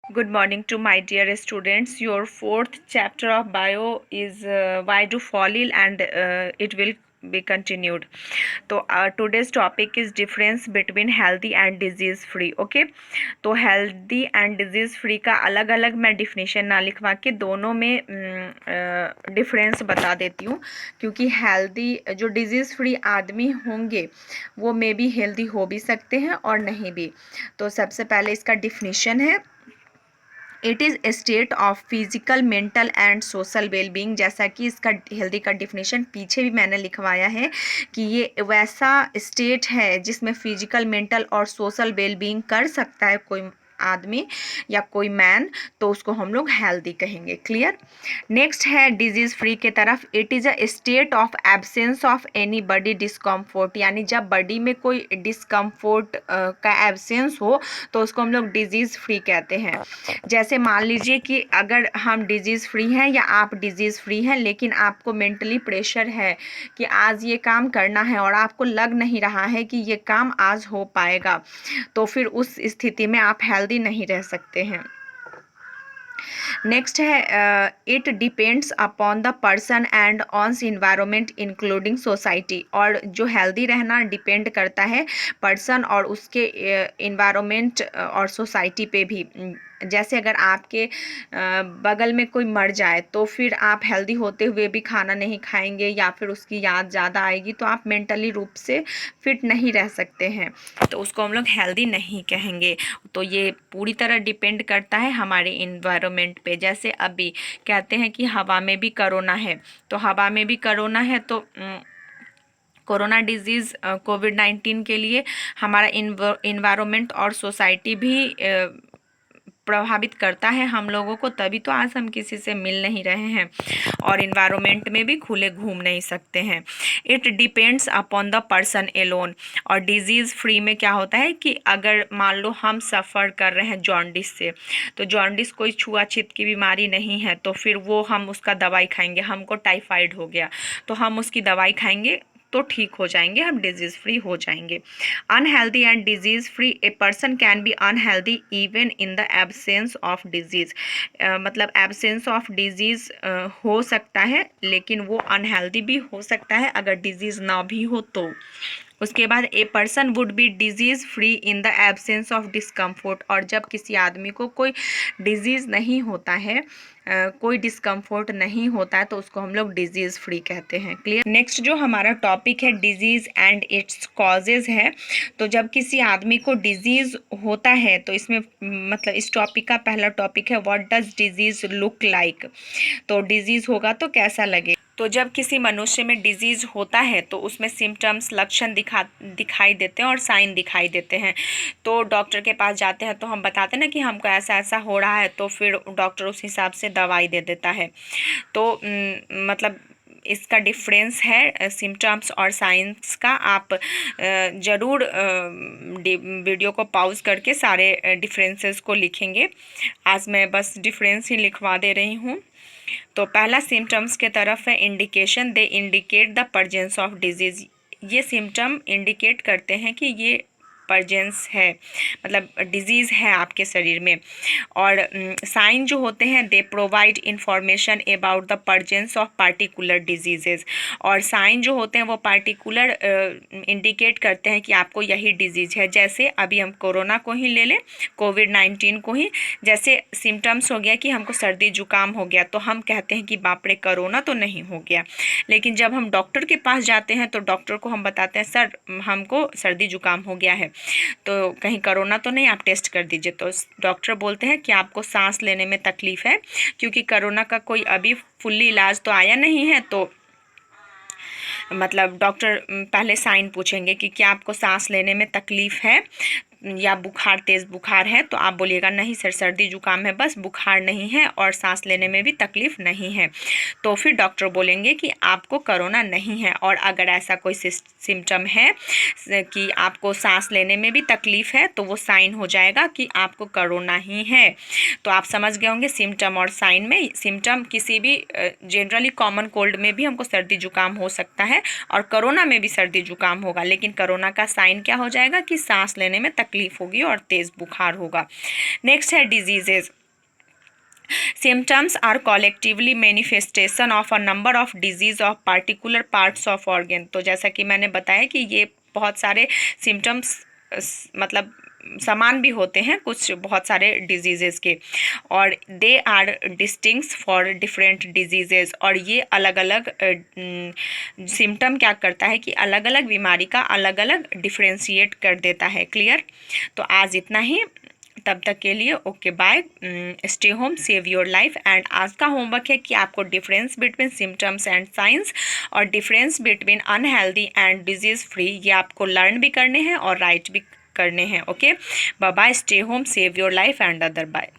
Good morning to my dear students. Your fourth chapter of bio is why do fall ill, and it will be continued. So today's topic is difference between healthy and disease free. Okay, तो healthy and disease free का अलग अलग मैं definition ना लिखवा के दोनों में difference बता देती हूँ, क्योंकि healthy जो disease free आदमी होंगे वो मे भी healthy हो भी सकते हैं और नहीं भी। तो सबसे पहले इसका definition है, it is a state of physical mental and social wellbeing. जैसा कि इसका हेल्दी का डिफिनेशन पीछे भी मैंने लिखवाया है कि ये वैसा स्टेट है जिसमें फिजिकल मेंटल और सोशल वेलबींग कर सकता है कोई आदमी या कोई मैन, तो उसको हम लोग हेल्दी कहेंगे। क्लियर। नेक्स्ट है डिजीज फ्री के तरफ। It is a state of absence of any body discomfort, यानी जब बॉडी में कोई डिस्कम्फोर्ट का एब्सेंस हो तो उसको हम लोग डिजीज़ फ्री कहते हैं। जैसे मान लीजिए कि अगर हम डिजीज़ फ्री हैं या आप डिजीज़ फ्री हैं, लेकिन आपको मेंटली प्रेशर है कि आज ये काम करना है और आपको लग नहीं रहा है कि ये काम आज हो पाएगा, तो फिर उस स्थिति में आप हेल्दी नहीं रह सकते हैं। नेक्स्ट है it depends upon the person and one's environment including society. और जो हेल्दी रहना डिपेंड करता है पर्सन और उसके इन्वायरमेंट और सोसाइटी पे भी। जैसे अगर आपके बगल में कोई मर जाए तो फिर आप हेल्दी होते हुए भी खाना नहीं खाएंगे या फिर उसकी याद ज़्यादा आएगी, तो आप मेंटली रूप से फिट नहीं रह सकते हैं, तो उसको हम लोग हेल्दी नहीं कहेंगे। तो ये पूरी तरह डिपेंड करता है हमारे इन्वायरमेंट पे। जैसे अभी कहते हैं कि हवा में भी कोरोना है, तो हवा में भी कोरोना है तो कोरोना डिजीज़ कोविड-19 के लिए हमारा इन्वायरमेंट और सोसाइटी भी प्रभावित करता है हम लोगों को, तभी तो आज हम किसी से मिल नहीं रहे हैं और इन्वायरमेंट में भी खुले घूम नहीं सकते हैं। It depends upon the person alone. और डिजीज़ फ्री में क्या होता है कि अगर मान लो हम सफ़र कर रहे हैं जॉन्डिस से, तो जॉन्डिस कोई छुआछूत की बीमारी नहीं है, तो फिर वो हम उसका दवाई खाएंगे। हमको टाइफाइड हो गया तो हम उसकी दवाई खाएंगे तो ठीक हो जाएंगे, हम डिजीज़ फ्री हो जाएंगे। Unhealthy and disease free, a person can be unhealthy even in the absence of disease. मतलब एब्सेंस ऑफ डिजीज़ हो सकता है, लेकिन वो अनहेल्दी भी हो सकता है अगर डिजीज़ ना भी हो तो। उसके बाद a person would be disease free in the absence of discomfort. और जब किसी आदमी को कोई डिजीज़ नहीं होता है, कोई डिस्कम्फोर्ट नहीं होता है, तो उसको हम लोग डिजीज़ फ्री कहते हैं। क्लियर। नेक्स्ट जो हमारा टॉपिक है डिजीज़ एंड इट्स कॉजेज़ है। तो जब किसी आदमी को डिजीज़ होता है तो इसमें मतलब इस टॉपिक का पहला टॉपिक है what does disease look like. तो डिजीज़ होगा तो कैसा लगे। तो जब किसी मनुष्य में डिजीज़ होता है तो उसमें सिम्टम्स लक्षण दिखाई देते हैं और साइन दिखाई देते हैं। तो डॉक्टर के पास जाते हैं तो हम बताते हैं ना कि हमको ऐसा ऐसा हो रहा है, तो फिर डॉक्टर उस हिसाब से दवाई दे देता है। तो मतलब इसका डिफरेंस है सिम्टम्स और साइंस का। आप ज़रूर वीडियो को पॉज करके सारे डिफरेंसेस को लिखेंगे। आज मैं बस डिफरेंस ही लिखवा दे रही हूँ। तो पहला सिम्टम्स के तरफ है indication. They indicate the presence of disease. ये सिम्टम इंडिकेट करते हैं कि ये प्रेजेंस है, मतलब डिजीज़ है आपके शरीर में। और साइन जो होते हैं they provide information about the presence of particular diseases. और साइन जो होते हैं वो पार्टिकुलर इंडिकेट करते हैं कि आपको यही डिजीज़ है। जैसे अभी हम कोरोना को ही ले लें, कोविड-19 को ही, जैसे सिम्टम्स हो गया कि हमको सर्दी जुकाम हो गया, तो हम कहते हैं कि बाप रे कोरोना तो नहीं हो गया। लेकिन जब हम डॉक्टर के पास जाते हैं तो डॉक्टर को हम बताते हैं सर हमको सर्दी जुकाम हो गया है, तो कहीं कोरोना तो नहीं, आप टेस्ट कर दीजिए। तो डॉक्टर बोलते हैं कि आपको सांस लेने में तकलीफ़ है, क्योंकि कोरोना का कोई अभी फुल्ली इलाज तो आया नहीं है। तो मतलब डॉक्टर पहले साइन पूछेंगे कि क्या आपको सांस लेने में तकलीफ़ है या बुखार, तेज़ बुखार है, तो आप बोलिएगा नहीं सर सर्दी जुकाम है, बस बुखार नहीं है और सांस लेने में भी तकलीफ़ नहीं है। तो फिर डॉक्टर बोलेंगे कि आपको कोरोना नहीं है। और अगर ऐसा कोई सिम्टम है कि आपको सांस लेने में भी तकलीफ़ है, तो वो साइन हो जाएगा कि आपको कोरोना ही है। तो आप समझ गए होंगे सिम्टम और साइन में। सिम्टम किसी भी जनरली कॉमन कोल्ड में भी हमको सर्दी जुकाम हो सकता है और कोरोना में भी सर्दी जुकाम होगा, लेकिन कोरोना का साइन क्या हो जाएगा कि सांस लेने में तकलीफ होगी और तेज़ बुखार होगा। नेक्स्ट है diseases. Symptoms are collectively manifestation of a number of disease of particular parts of organ। तो जैसा कि मैंने बताया कि ये बहुत सारे सिम्टम्स मतलब समान भी होते हैं कुछ बहुत सारे डिजीजेस के, और they are distinct for different diseases. और ये अलग अलग सिम्टम क्या करता है कि अलग अलग बीमारी का अलग अलग डिफ्रेंशिएट कर देता है। क्लियर? तो आज इतना ही, तब तक के लिए okay bye, stay home, save your life. And आज का होमवर्क है कि आपको difference between symptoms and signs और difference between unhealthy and disease free, ये आपको लर्न भी करने हैं और राइट भी करने हैं। Okay, bye bye, stay home, save your life and other bye.